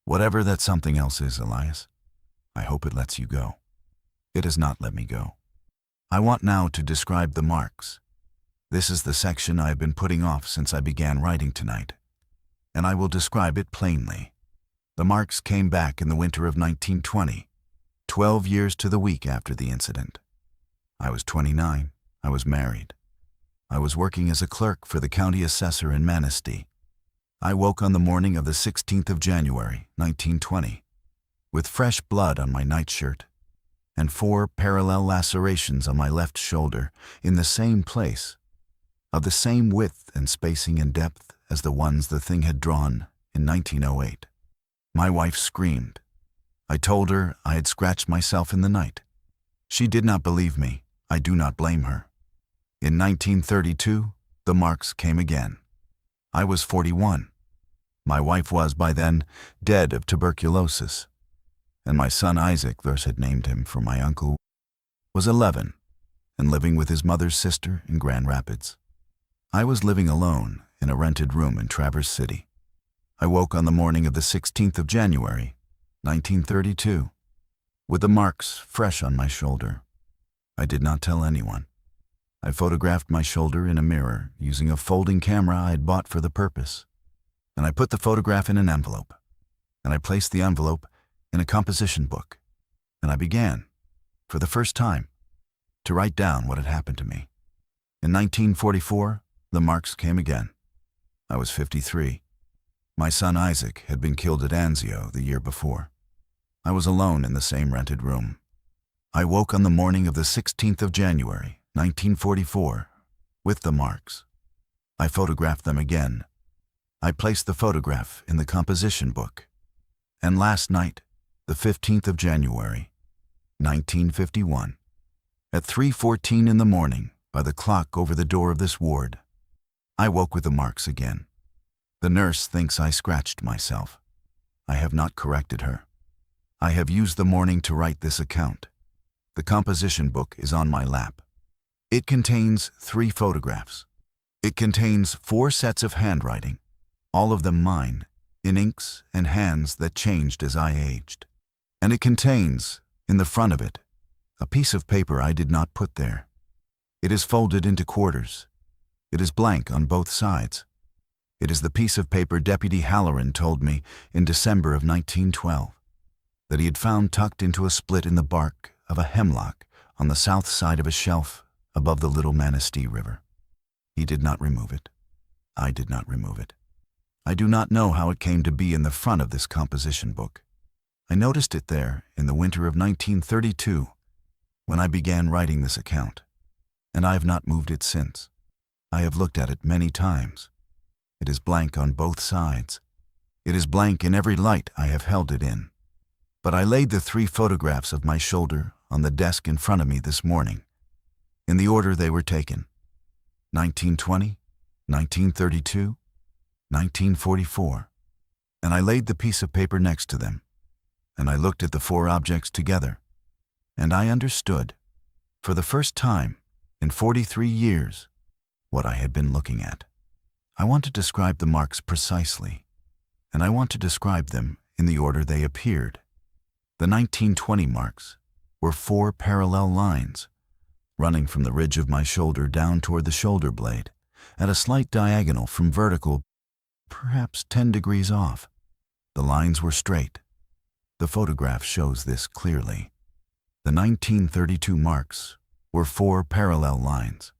A: "Whatever that something else is, Elias, I hope it lets you go." It has not let me go. I want now to describe the marks. This is the section I have been putting off since I began writing tonight, and I will describe it plainly. The marks came back in the winter of 1920, 12 years to the week after the incident. I was 29. I was married. I was working as a clerk for the county assessor in Manistee. I woke on the morning of the 16th of January, 1920, with fresh blood on my nightshirt and 4 parallel lacerations on my left shoulder in the same place, of the same width and spacing and depth as the ones the thing had drawn in 1908. My wife screamed. I told her I had scratched myself in the night. She did not believe me. I do not blame her. In 1932, the marks came again. I was 41. My wife was, by then, dead of tuberculosis, and my son Isaac, thus had named him for my uncle, was 11 and living with his mother's sister in Grand Rapids. I was living alone in a rented room in Traverse City. I woke on the morning of the 16th of January, 1932, with the marks fresh on my shoulder. I did not tell anyone. I photographed my shoulder in a mirror using a folding camera I had bought for the purpose, and I put the photograph in an envelope, and I placed the envelope in a composition book, and I began, for the first time, to write down what had happened to me. In 1944, the marks came again. I was 53. My son Isaac had been killed at Anzio the year before. I was alone in the same rented room. I woke on the morning of the 16th of January, 1944, with the marks. I photographed them again. I placed the photograph in the composition book. And last night, the 15th of January, 1951, at 3:14 in the morning, by the clock over the door of this ward, I woke with the marks again. The nurse thinks I scratched myself. I have not corrected her. I have used the morning to write this account. The composition book is on my lap. It contains 3 photographs. It contains 4 sets of handwriting, all of them mine, in inks and hands that changed as I aged. And it contains, in the front of it, a piece of paper I did not put there. It is folded into quarters. It is blank on both sides. It is the piece of paper Deputy Halloran told me in December of 1912 that he had found tucked into a split in the bark of a hemlock on the south side of a shelf above the Little Manistee River. He did not remove it. I did not remove it. I do not know how it came to be in the front of this composition book. I noticed it there in the winter of 1932 when I began writing this account, and I have not moved it since. I have looked at it many times. It is blank on both sides. It is blank in every light I have held it in. But I laid the 3 photographs of my shoulder on the desk in front of me this morning, in the order they were taken: 1920, 1932, 1944. And I laid the piece of paper next to them, and I looked at the 4 objects together, and I understood, for the first time in 43 years, what I had been looking at. I want to describe the marks precisely, and I want to describe them in the order they appeared. The 1920 marks were 4 parallel lines, running from the ridge of my shoulder down toward the shoulder blade, at a slight diagonal from vertical, perhaps 10 degrees off. The lines were straight. The photograph shows this clearly. The 1932 marks were 4 parallel lines,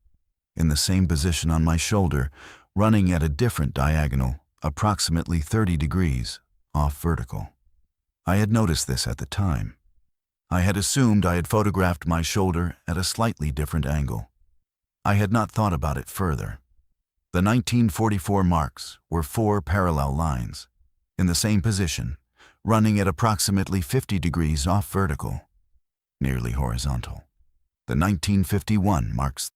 A: in the same position on my shoulder, running at a different diagonal, approximately 30 degrees off vertical. I had noticed this at the time. I had assumed I had photographed my shoulder at a slightly different angle. I had not thought about it further. The 1944 marks were 4 parallel lines, in the same position, running at approximately 50 degrees off vertical, nearly horizontal. The 1951 marks,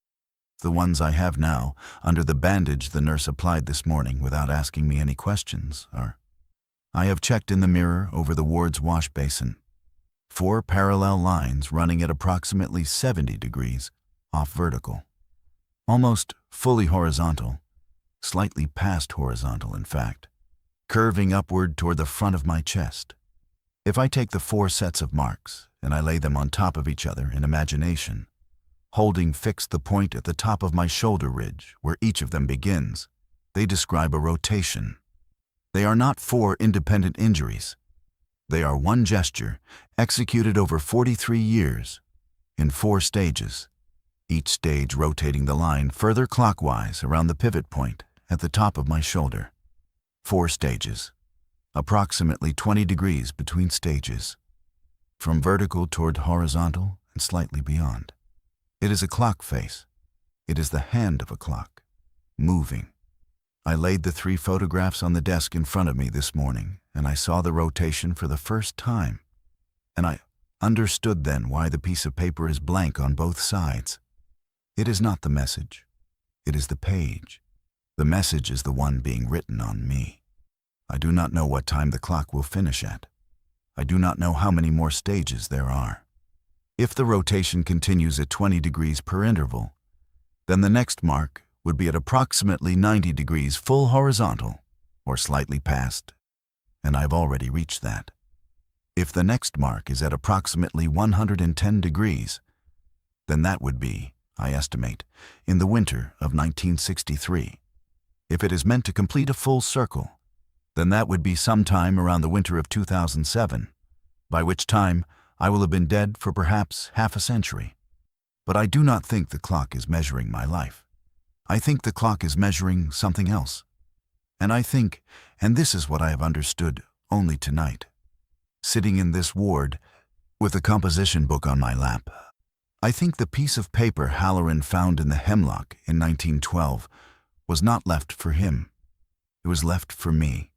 A: the ones I have now, under the bandage the nurse applied this morning without asking me any questions, are. I have checked in the mirror over the ward's wash basin. 4 parallel lines running at approximately 70 degrees off vertical. Almost fully horizontal, slightly past horizontal in fact, curving upward toward the front of my chest. If I take the 4 sets of marks and I lay them on top of each other in imagination, holding fixed the point at the top of my shoulder ridge where each of them begins, they describe a rotation. They are not 4 independent injuries. They are one gesture executed over 43 years in 4 stages, each stage rotating the line further clockwise around the pivot point at the top of my shoulder. 4 stages, approximately 20 degrees between stages, from vertical toward horizontal and slightly beyond. It is a clock face. It is the hand of a clock, moving. I laid the 3 photographs on the desk in front of me this morning, and I saw the rotation for the first time, and I understood then why the piece of paper is blank on both sides. It is not the message. It is the page. The message is the one being written on me. I do not know what time the clock will finish at. I do not know how many more stages there are. If the rotation continues at 20 degrees per interval, then the next mark would be at approximately 90 degrees full horizontal, or slightly past, and I've already reached that. If the next mark is at approximately 110 degrees, then that would be, I estimate, in the winter of 1963. If it is meant to complete a full circle, then that would be sometime around the winter of 2007, by which time I will have been dead for perhaps half a century. But I do not think the clock is measuring my life. I think the clock is measuring something else. And I think, and this is what I have understood only tonight, sitting in this ward with a composition book on my lap, I think the piece of paper Halloran found in the hemlock in 1912 was not left for him. It was left for me.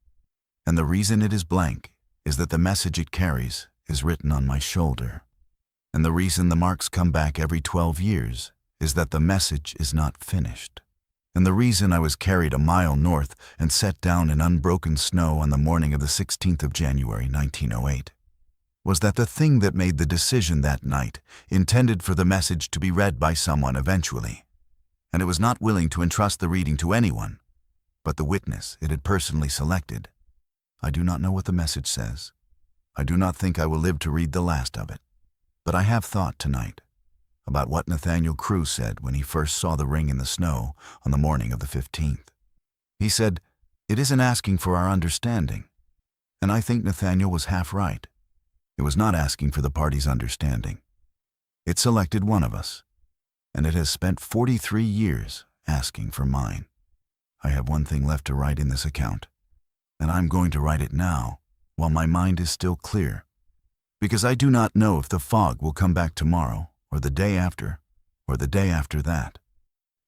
A: And the reason it is blank is that the message it carries is written on my shoulder. And the reason the marks come back every 12 years is that the message is not finished. And the reason I was carried a mile north and set down in unbroken snow on the morning of the 16th of January, 1908, was that the thing that made the decision that night intended for the message to be read by someone eventually, and it was not willing to entrust the reading to anyone, but the witness it had personally selected. I do not know what the message says. I do not think I will live to read the last of it. But I have thought tonight about what Nathaniel Crew said when he first saw the ring in the snow on the morning of the 15th. He said, "It isn't asking for our understanding." And I think Nathaniel was half right. It was not asking for the party's understanding. It selected one of us, and it has spent 43 years asking for mine. I have one thing left to write in this account, and I'm going to write it now while my mind is still clear, because I do not know if the fog will come back tomorrow or the day after or the day after that.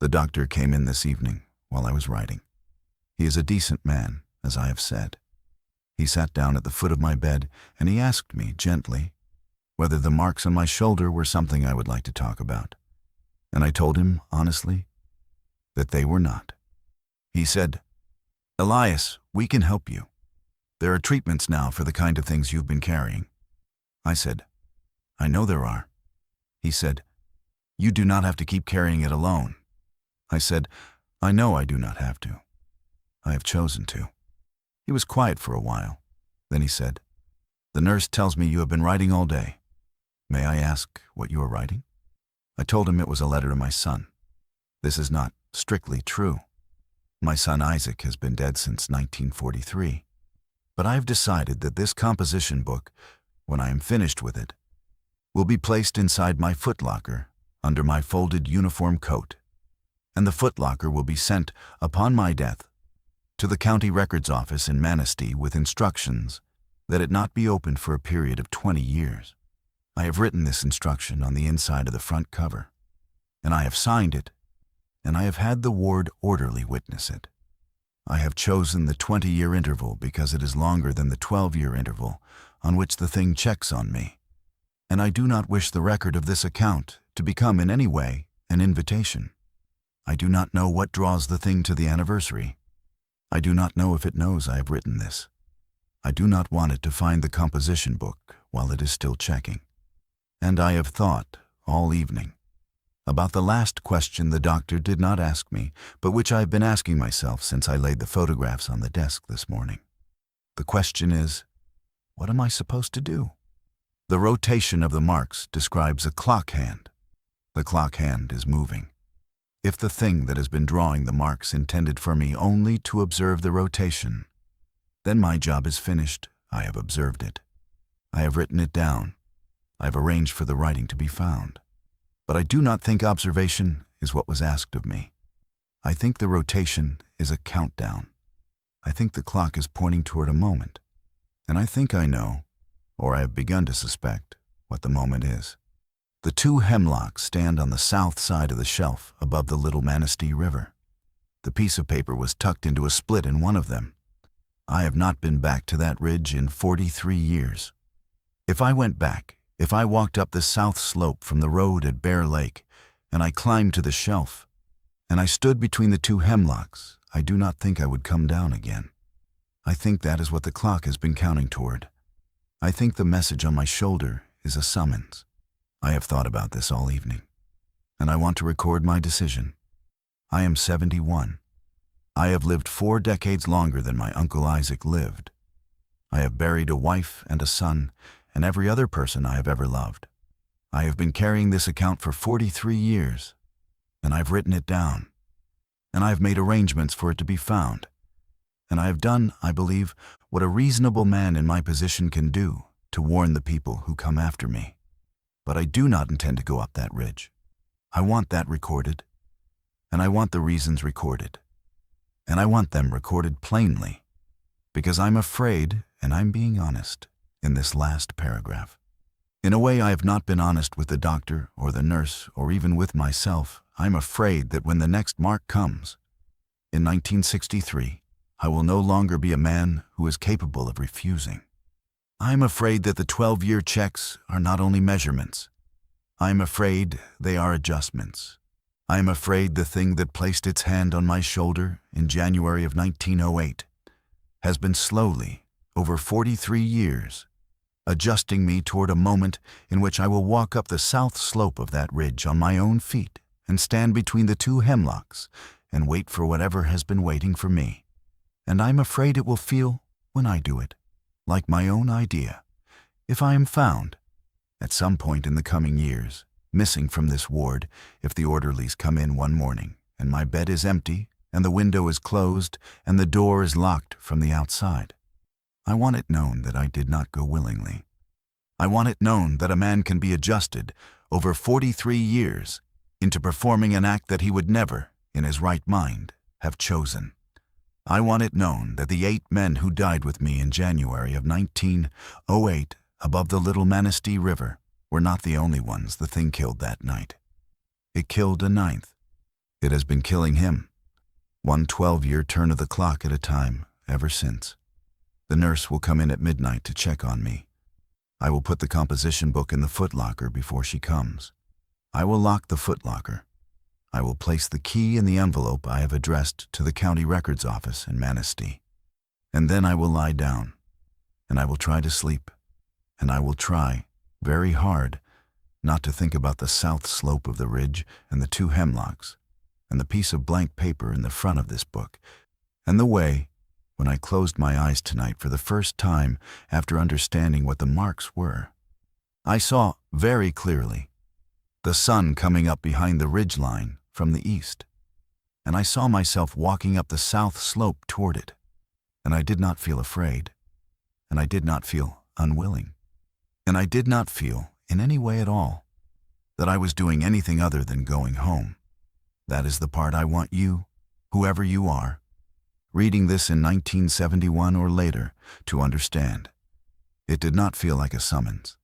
A: The doctor came in this evening while I was writing. He is a decent man, as I have said. He sat down at the foot of my bed and he asked me gently whether the marks on my shoulder were something I would like to talk about. And I told him, honestly, that they were not. He said, "Elias, we can help you. There are treatments now for the kind of things you've been carrying." I said, "I know there are." He said, "You do not have to keep carrying it alone." I said, "I know I do not have to. I have chosen to." He was quiet for a while. Then he said, "The nurse tells me you have been writing all day. May I ask what you are writing?" I told him it was a letter to my son. This is not strictly true. My son Isaac has been dead since 1943. But I have decided that this composition book, when I am finished with it, will be placed inside my footlocker under my folded uniform coat, and the footlocker will be sent, upon my death, to the county records office in Manistee with instructions that it not be opened for a period of 20 years. I have written this instruction on the inside of the front cover, and I have signed it, and I have had the ward orderly witness it. I have chosen the 20-year interval because it is longer than the 12-year interval on which the thing checks on me, and I do not wish the record of this account to become in any way an invitation. I do not know what draws the thing to the anniversary. I do not know if it knows I have written this. I do not want it to find the composition book while it is still checking. And I have thought all evening about the last question the doctor did not ask me, but which I have been asking myself since I laid the photographs on the desk this morning. The question is, what am I supposed to do? The rotation of the marks describes a clock hand. The clock hand is moving. If the thing that has been drawing the marks intended for me only to observe the rotation, then my job is finished. I have observed it. I have written it down. I have arranged for the writing to be found. But I do not think observation is what was asked of me. I think the rotation is a countdown. I think the clock is pointing toward a moment. And I think I know, or I have begun to suspect, what the moment is. The two hemlocks stand on the south side of the shelf above the Little Manistee River. The piece of paper was tucked into a split in one of them. I have not been back to that ridge in 43 years. If I went back, if I walked up the south slope from the road at Bear Lake, and I climbed to the shelf, and I stood between the two hemlocks, I do not think I would come down again. I think that is what the clock has been counting toward. I think the message on my shoulder is a summons. I have thought about this all evening, and I want to record my decision. I am 71. I have lived 4 decades longer than my Uncle Isaac lived. I have buried a wife and a son and every other person I have ever loved. I have been carrying this account for 43 years, and I've written it down, and I have made arrangements for it to be found, and I have done, I believe, what a reasonable man in my position can do to warn the people who come after me. But I do not intend to go up that ridge. I want that recorded, and I want the reasons recorded, and I want them recorded plainly, because I'm afraid, and I'm being honest, in this last paragraph. In a way I have not been honest with the doctor or the nurse or even with myself. I'm afraid that when the next mark comes, in 1963, I will no longer be a man who is capable of refusing. I'm afraid that the 12-year checks are not only measurements. I'm afraid they are adjustments. I'm afraid the thing that placed its hand on my shoulder in January of 1908 has been slowly, over 43 years, adjusting me toward a moment in which I will walk up the south slope of that ridge on my own feet and stand between the two hemlocks and wait for whatever has been waiting for me. And I'm afraid it will feel, when I do it, like my own idea. If I am found, at some point in the coming years, missing from this ward, if the orderlies come in one morning, and my bed is empty, and the window is closed, and the door is locked from the outside, I want it known that I did not go willingly. I want it known that a man can be adjusted over 43 years into performing an act that he would never, in his right mind, have chosen. I want it known that the 8 men who died with me in January of 1908 above the Little Manistee River were not the only ones the thing killed that night. It killed a 9th. It has been killing him, one 12-year turn of the clock at a time, ever since. The nurse will come in at midnight to check on me. I will put the composition book in the footlocker before she comes. I will lock the footlocker. I will place the key in the envelope I have addressed to the county records office in Manistee. And then I will lie down, and I will try to sleep, and I will try, very hard, not to think about the south slope of the ridge and the 2 hemlocks, and the piece of blank paper in the front of this book, and the way, when I closed my eyes tonight for the first time after understanding what the marks were, I saw very clearly the sun coming up behind the ridge line from the east, and I saw myself walking up the south slope toward it, and I did not feel afraid, and I did not feel unwilling, and I did not feel, in any way at all, that I was doing anything other than going home. That is the part I want you, whoever you are, reading this in 1971 or later, to understand. It did not feel like a summons.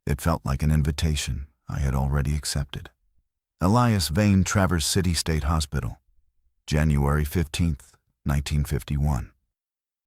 A: It felt like an invitation I had already accepted. Elias Vane, Traverse City State Hospital, January 15th, 1951.